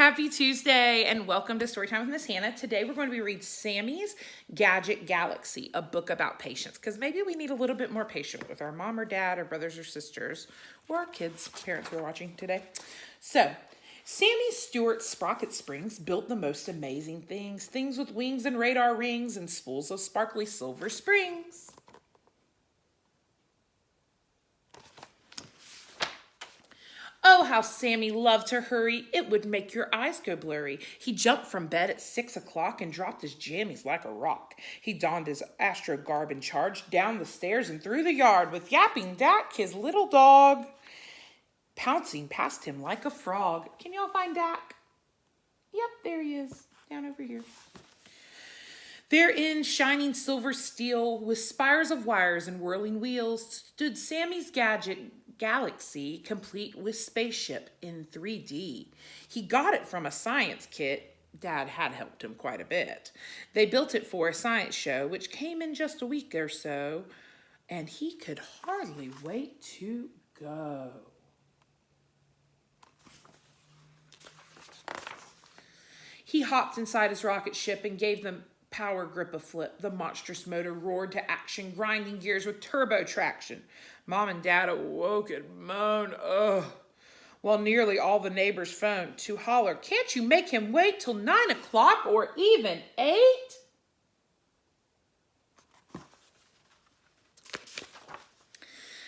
happy Tuesday, and welcome to Storytime with Miss Hannah. Today we're going to be reading Sammy's Gadget Galaxy, a book about patience, because maybe we need a little bit more patience with our mom or dad or brothers or sisters or our kids, parents who are watching today. So, Sammy Stewart's Sprocket Springs built the most amazing things, things with wings and radar rings and spools of sparkly silver springs. Oh, how Sammy loved to hurry. It would make your eyes go blurry. He jumped from bed at 6 o'clock and dropped his jammies like a rock. He donned his astro garb and charged down the stairs and through the yard with Yapping Dak, his little dog, pouncing past him like a frog. Can y'all find Dak? Yep, there he is, down over here. There in shining silver steel with spires of wires and whirling wheels stood Sammy's Gadget Galaxy, complete with spaceship in 3D. He got it from a science kit. Dad had helped him quite a bit. They built it for a science show, which came in just a week or so, and he could hardly wait to go. He hopped inside his rocket ship and gave them power grip a flip. The monstrous motor roared to action, grinding gears with turbo traction. Mom and Dad awoke and moaned, ugh, while nearly all the neighbors phoned to holler, can't you make him wait till 9 o'clock or even 8?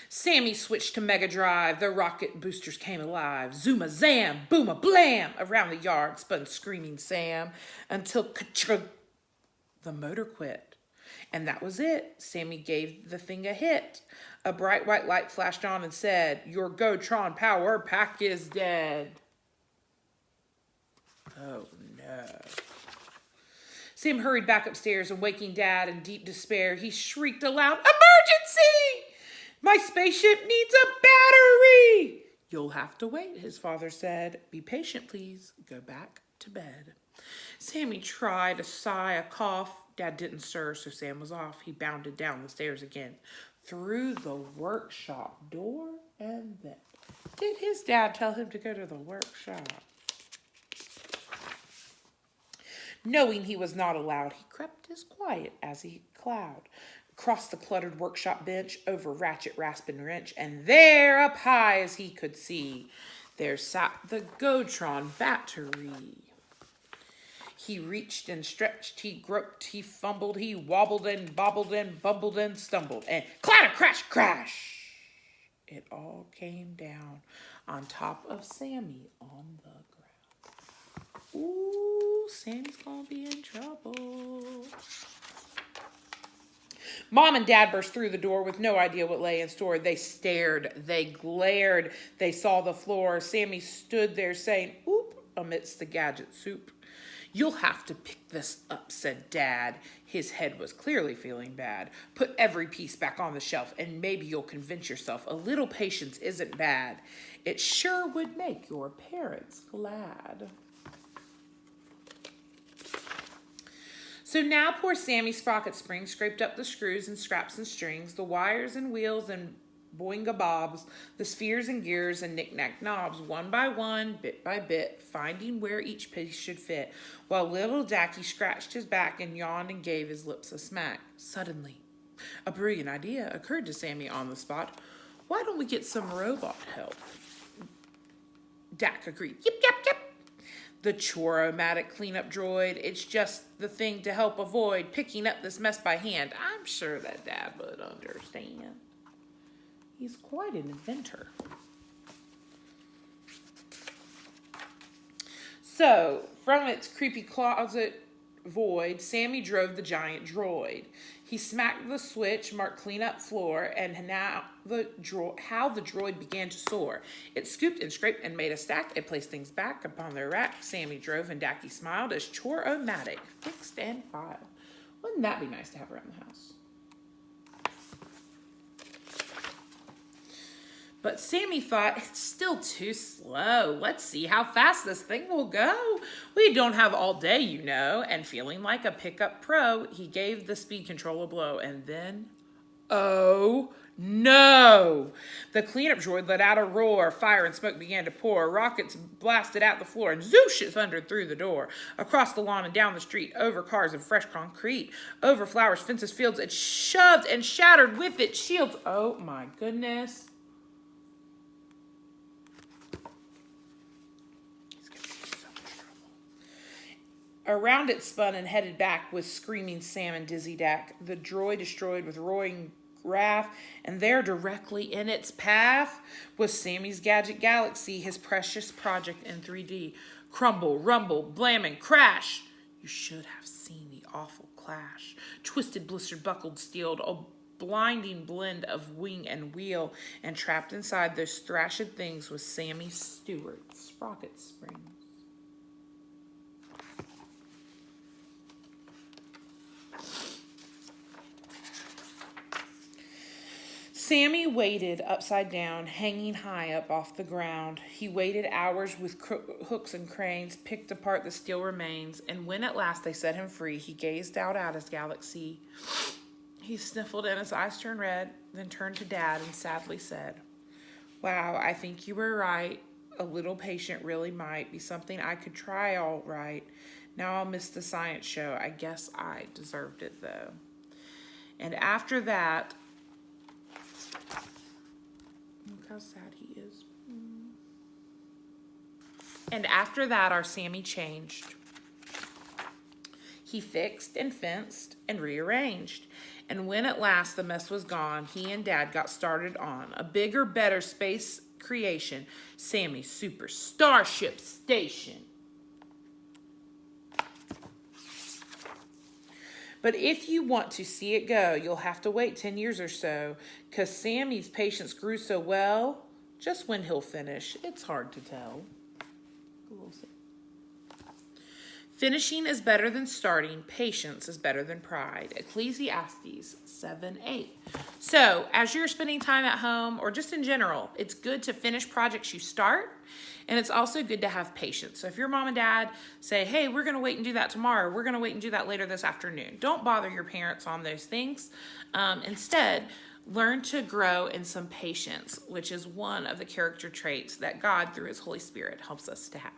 Sammy switched to Mega Drive. The rocket boosters came alive. Zoom-a zam, boom-a blam. Around the yard spun screaming Sam until ka-chug, the motor quit. And that was it. Sammy gave the thing a hit. A bright white light flashed on and said, your Gotron power pack is dead. Oh no. Sam hurried back upstairs and waking Dad in deep despair, he shrieked aloud, emergency! My spaceship needs a battery! You'll have to wait, his father said. Be patient, please. Go back to bed. Sammy tried a sigh, a cough. Dad didn't stir, so Sam was off. He bounded down the stairs again, through the workshop door, and then... Did his dad tell him to go to the workshop? Knowing he was not allowed, he crept as quiet as he cloud, across the cluttered workshop bench, over ratchet, rasp, and wrench, and there, up high as he could see, there sat the Gotron battery. He reached and stretched, he groped, he fumbled, he wobbled and bobbled and bumbled and stumbled, and clatter, crash, crash! It all came down on top of Sammy on the ground. Ooh, Sammy's gonna be in trouble. Mom and Dad burst through the door with no idea what lay in store. They stared, they glared, they saw the floor. Sammy stood there saying, oop, amidst the gadget soup. You'll have to pick this up, said Dad. His head was clearly feeling bad. Put every piece back on the shelf, and maybe you'll convince yourself a little patience isn't bad. It sure would make your parents glad. So now poor Sammy Sprocket Springs scraped up the screws and straps and strings, the wires and wheels and boinga-bobs, the spheres and gears and knick-knack knobs, one by one, bit by bit, finding where each piece should fit, while little Dacky scratched his back and yawned and gave his lips a smack. Suddenly, a brilliant idea occurred to Sammy on the spot. Why don't we get some robot help? Dak agreed. Yip, yip, yip. The chore-o-matic cleanup droid, it's just the thing to help avoid picking up this mess by hand. I'm sure that Dad would understand. He's quite an inventor. So, from its creepy closet void, Sammy drove the giant droid. He smacked the switch marked clean up floor, and now how the droid began to soar. It scooped and scraped and made a stack. It placed things back upon their rack. Sammy drove and Dacky smiled as chore-o-matic fixed and filed. Wouldn't that be nice to have around the house? But Sammy thought, it's still too slow. Let's see how fast this thing will go. We don't have all day, you know. And feeling like a pickup pro, he gave the speed control a blow. And then, Oh, no! The cleanup droid let out a roar. Fire and smoke began to pour. Rockets blasted out the floor, and zoosh, it thundered through the door. Across the lawn and down the street, over cars and fresh concrete, over flowers, fences, fields. It shoved and shattered with its shields. Oh, my goodness. He's going to be in so much trouble. Around it spun and headed back with screaming Sam and Dizzy Dak. The droid destroyed with roaring wrath, and there, directly in its path, was Sammy's Gadget Galaxy, his precious project in 3D. Crumble, rumble, blam, and crash. You should have seen the awful clash. Twisted, blistered, buckled steel, a blinding blend of wing and wheel, and trapped inside those thrashed things was Sammy Stewart's sprocket springs. Sammy waited upside down, hanging high up off the ground. He waited hours with hooks and cranes, picked apart the steel remains, and when at last they set him free, he gazed out at his galaxy. He sniffled and his eyes turned red, then turned to Dad and sadly said, "Wow, I think you were right. A little patient really might be something I could try all right. Now I'll miss the science show. I guess I deserved it, though." And after that, look how sad he is. And after that, our Sammy changed. He fixed and fenced and rearranged. And when at last the mess was gone, he and Dad got started on a bigger, better space creation, Sammy's Super Starship Station. But if you want to see it go, you'll have to wait 10 years or so, 'cause Sammy's patience grew so well. Just when he'll finish, it's hard to tell. Finishing is better than starting. Patience is better than pride. Ecclesiastes 7:8. So, as you're spending time at home or just in general, it's good to finish projects you start, and it's also good to have patience. So if your mom and dad say, "Hey, we're going to wait and do that tomorrow. We're going to wait and do that later this afternoon," don't bother your parents on those things. Instead, learn to grow in some patience, which is one of the character traits that God, through his Holy Spirit, helps us to have.